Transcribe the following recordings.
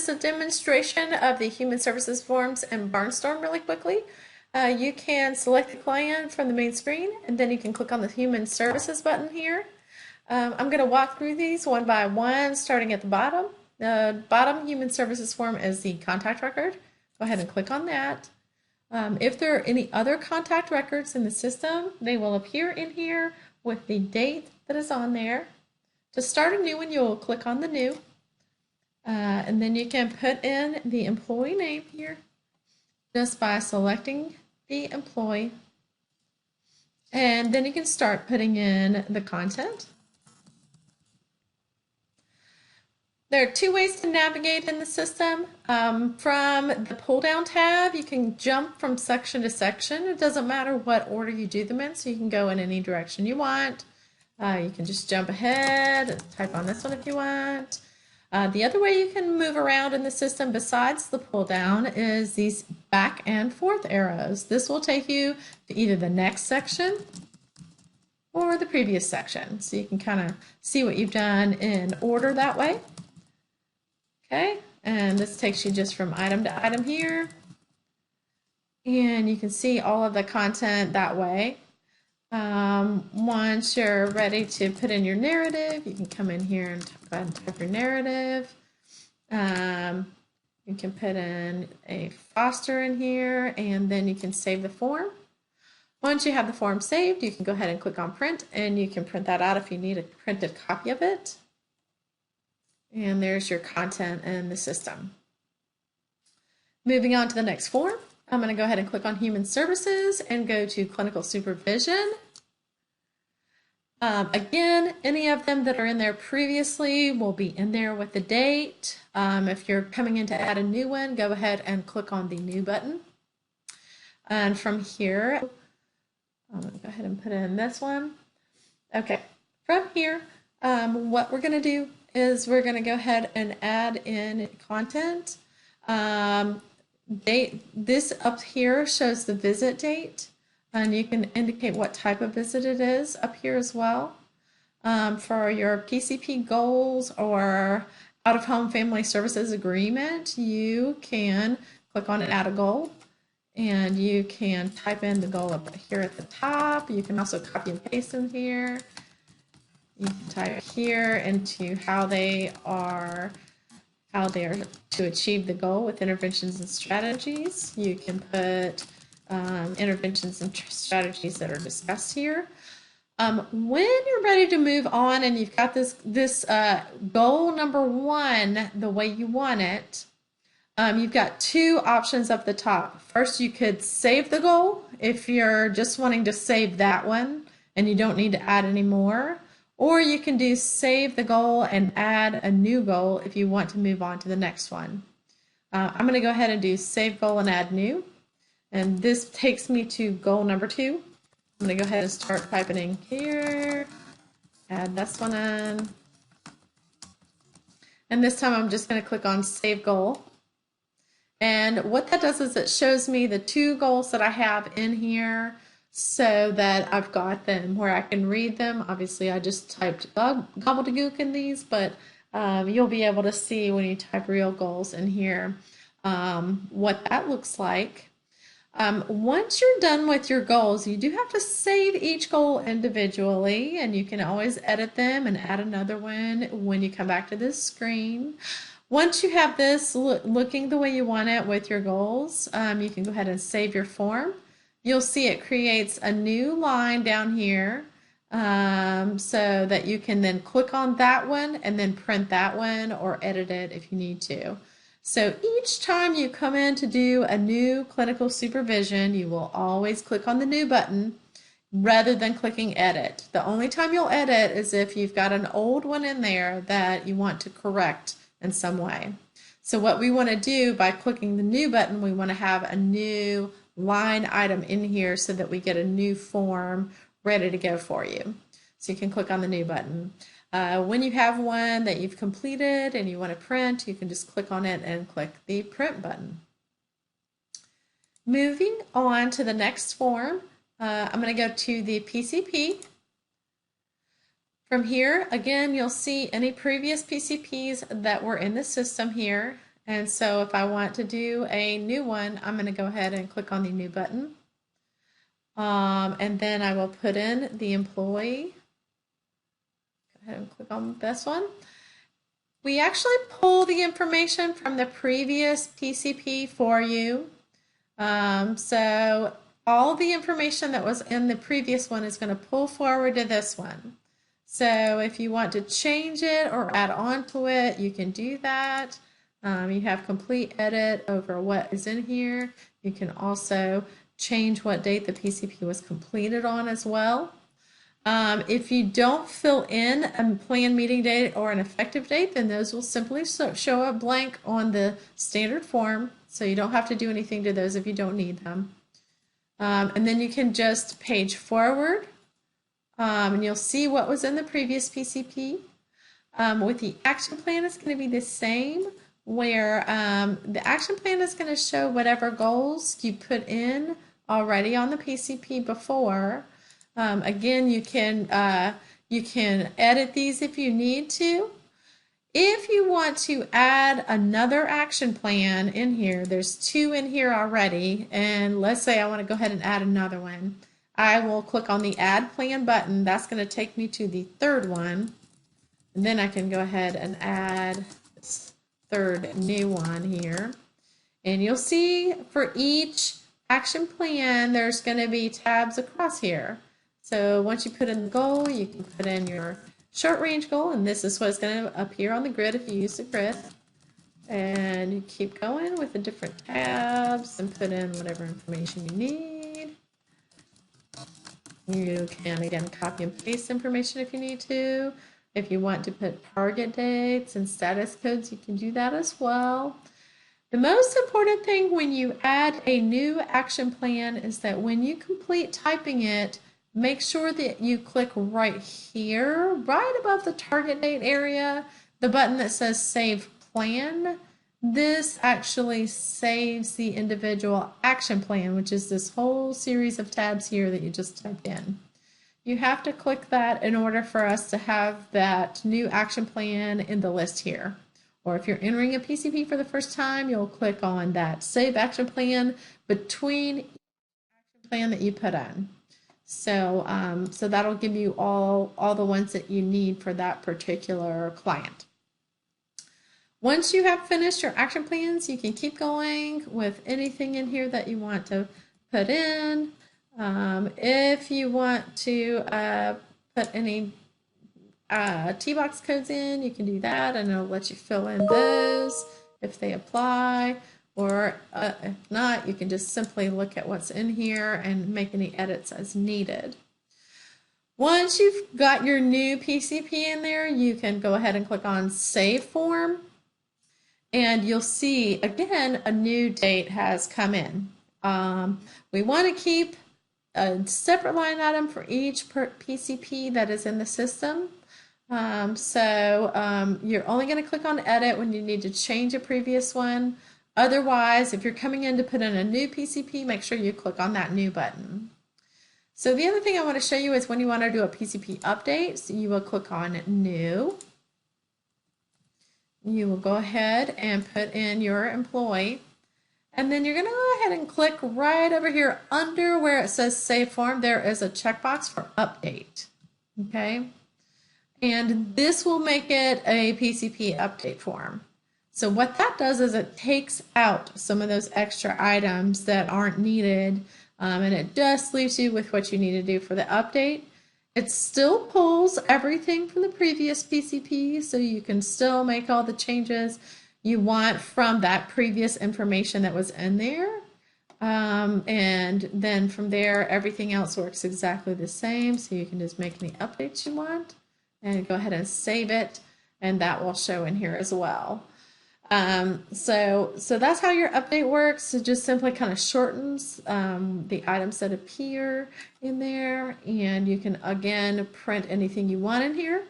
just a demonstration of the human services forms in Barnstorm really quickly. You can select the client from the main screen, and then you can click on the human services button here. I'm going to walk through these one by one, starting at the bottom. The bottom human services form is the contact record. Go ahead and click on that. If there are any other contact records in the system, they will appear in here with the date that is on there. To start a new one, you'll click on the new, and then you can put in the employee name here just by selecting the employee, and then you can start putting in the content. There are two ways to navigate in the system. From the pull-down tab, you can jump from section to section. It doesn't matter what order you do them in, so you can go in any direction you want. You can just jump ahead, type on this one if you want. The other way you can move around in the system besides the pull-down is these back and forth arrows. This will take you to either the next section or the previous section, so you can kind of see what you've done in order that way. Okay, and this takes you just from item to item here, and you can see all of the content that way. Once you're ready to put in your narrative, you can come in here and go ahead and type your narrative. You can put in a Foster in here, and then you can save the form. Once you have the form saved, you can go ahead and click on print, and you can print that out if you need a printed copy of it. And there's your content in the system. Moving on to the next form, I'm going to go ahead and click on Human Services and go to Clinical Supervision. Again, any of them that are in there previously will be in there with the date. If you're coming in to add a new one, go ahead and click on the New button. And from here, I'm going to go ahead and put in this one. Okay, from here, what we're going to do is we're going to go ahead and add in content. This up here shows the visit date, and you can indicate what type of visit it is up here as well. For your PCP goals or out-of-home family services agreement, you can click on add a goal, and you can type in the goal up here at the top. You can also copy and paste in here. You can type here into how they are to achieve the goal with interventions and strategies. You can put interventions and strategies that are discussed here. When you're ready to move on and you've got this goal number one the way you want it, you've got two options up the top. First, you could save the goal if you're just wanting to save that one and you don't need to add any more. Or you can do save the goal and add a new goal if you want to move on to the next one. I'm going to go ahead and do save goal and add new. And this takes me to goal number 2. I'm going to go ahead and start typing in here. Add this one in. And this time I'm just going to click on save goal. And what that does is it shows me the 2 goals that I have in here, so that I've got them where I can read them. Obviously, I just typed gobbledygook in these, but you'll be able to see when you type real goals in here what that looks like. Once you're done with your goals, you do have to save each goal individually, and you can always edit them and add another one when you come back to this screen. Once you have this looking the way you want it with your goals, you can go ahead and save your form. You'll see it creates a new line down here so that you can then click on that one and then print that one or edit it if you need to. So each time you come in to do a new clinical supervision, you will always click on the new button rather than clicking edit. The only time you'll edit is if you've got an old one in there that you want to correct in some way. So what we want to do by clicking the new button, we want to have a new line item in here so that we get a new form ready to go for you. So you can click on the new button. When you have one that you've completed and you want to print, you can just click on it and click the print button. Moving on to the next form, I'm going to go to the PCP. From here, again, you'll see any previous PCPs that were in the system here. And so if I want to do a new one, I'm going to go ahead and click on the new button. And then I will put in the employee. Go ahead and click on this one. We actually pull the information from the previous PCP for you. So all the information that was in the previous one is going to pull forward to this one. So if you want to change it or add on to it, you can do that. You have complete edit over what is in here. You can also change what date the PCP was completed on as well. If you don't fill in a planned meeting date or an effective date, then those will simply show up blank on the standard form. So you don't have to do anything to those if you don't need them. And then you can just page forward, and you'll see what was in the previous PCP. With the action plan, it's going to be the same, where the action plan is going to show whatever goals you put in already on the PCP before. Again, you can edit these if you need to. If you want to add another action plan in here, there's 2 in here already, and let's say I want to go ahead and add another one. I will click on the add plan button. That's going to take me to the 3rd one, and then I can go ahead and add this 3rd new one here. And you'll see for each action plan, there's going to be tabs across here. So once you put in the goal, you can put in your short range goal, and this is what's going to appear on the grid if you use the grid. And you keep going with the different tabs and put in whatever information you need. You can, again, copy and paste information if you need to. If you want to put target dates and status codes, you can do that as well. The most important thing when you add a new action plan is that when you complete typing it, make sure that you click right here, right above the target date area, the button that says Save Plan. This actually saves the individual action plan, which is this whole series of tabs here that you just typed in. You have to click that in order for us to have that new action plan in the list here. Or if you're entering a PCP for the first time, you'll click on that Save Action Plan between each action plan that you put in. So, so that'll give you all the ones that you need for that particular client. Once you have finished your action plans, you can keep going with anything in here that you want to put in. If you want to put any T-box codes in, you can do that, and it'll let you fill in those if they apply. Or if not, you can just simply look at what's in here and make any edits as needed. Once you've got your new PCP in there, you can go ahead and click on Save Form, and you'll see, again, a new date has come in. We want to keep a separate line item for each PCP that is in the system. So you're only going to click on Edit when you need to change a previous one. Otherwise, if you're coming in to put in a new PCP, make sure you click on that new button. So the other thing I want to show you is when you want to do a PCP update, so you will click on New. You will go ahead and put in your employee. And then you're going to go ahead and click right over here under where it says Save Form. There is a checkbox for Update. Okay. And this will make it a PCP update form. So what that does is it takes out some of those extra items that aren't needed, and it just leaves you with what you need to do for the update. It still pulls everything from the previous PCP, so you can still make all the changes you want from that previous information that was in there. And then from there, everything else works exactly the same, so you can just make any updates you want and go ahead and save it, and that will show in here as well. So that's how your update works. It just simply kind of shortens the items that appear in there, and you can again print anything you want in here.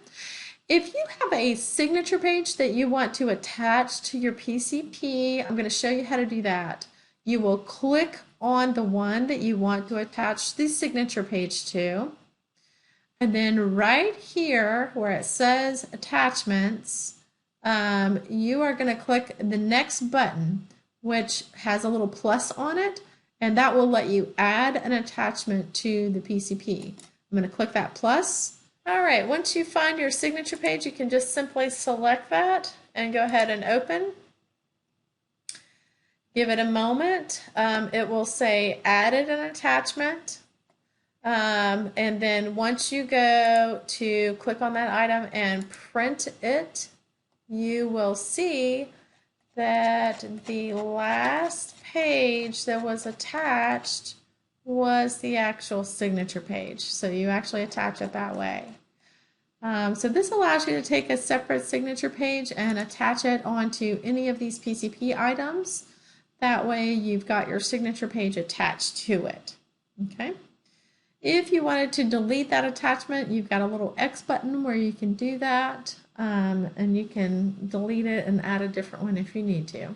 If you have a signature page that you want to attach to your PCP, I'm going to show you how to do that. You will click on the one that you want to attach the signature page to, and then right here where it says attachments, you are going to click the next button, which has a little plus on it, and that will let you add an attachment to the PCP. I'm going to click that plus. All right, once you find your signature page, you can just simply select that and go ahead and open. Give it a moment. It will say added an attachment. And then once you go to click on that item and print it, you will see that the last page that was attached was the actual signature page. So you actually attach it that way. So this allows you to take a separate signature page and attach it onto any of these PCP items. That way you've got your signature page attached to it. Okay. If you wanted to delete that attachment, you've got a little X button where you can do that, and you can delete it and add a different one if you need to.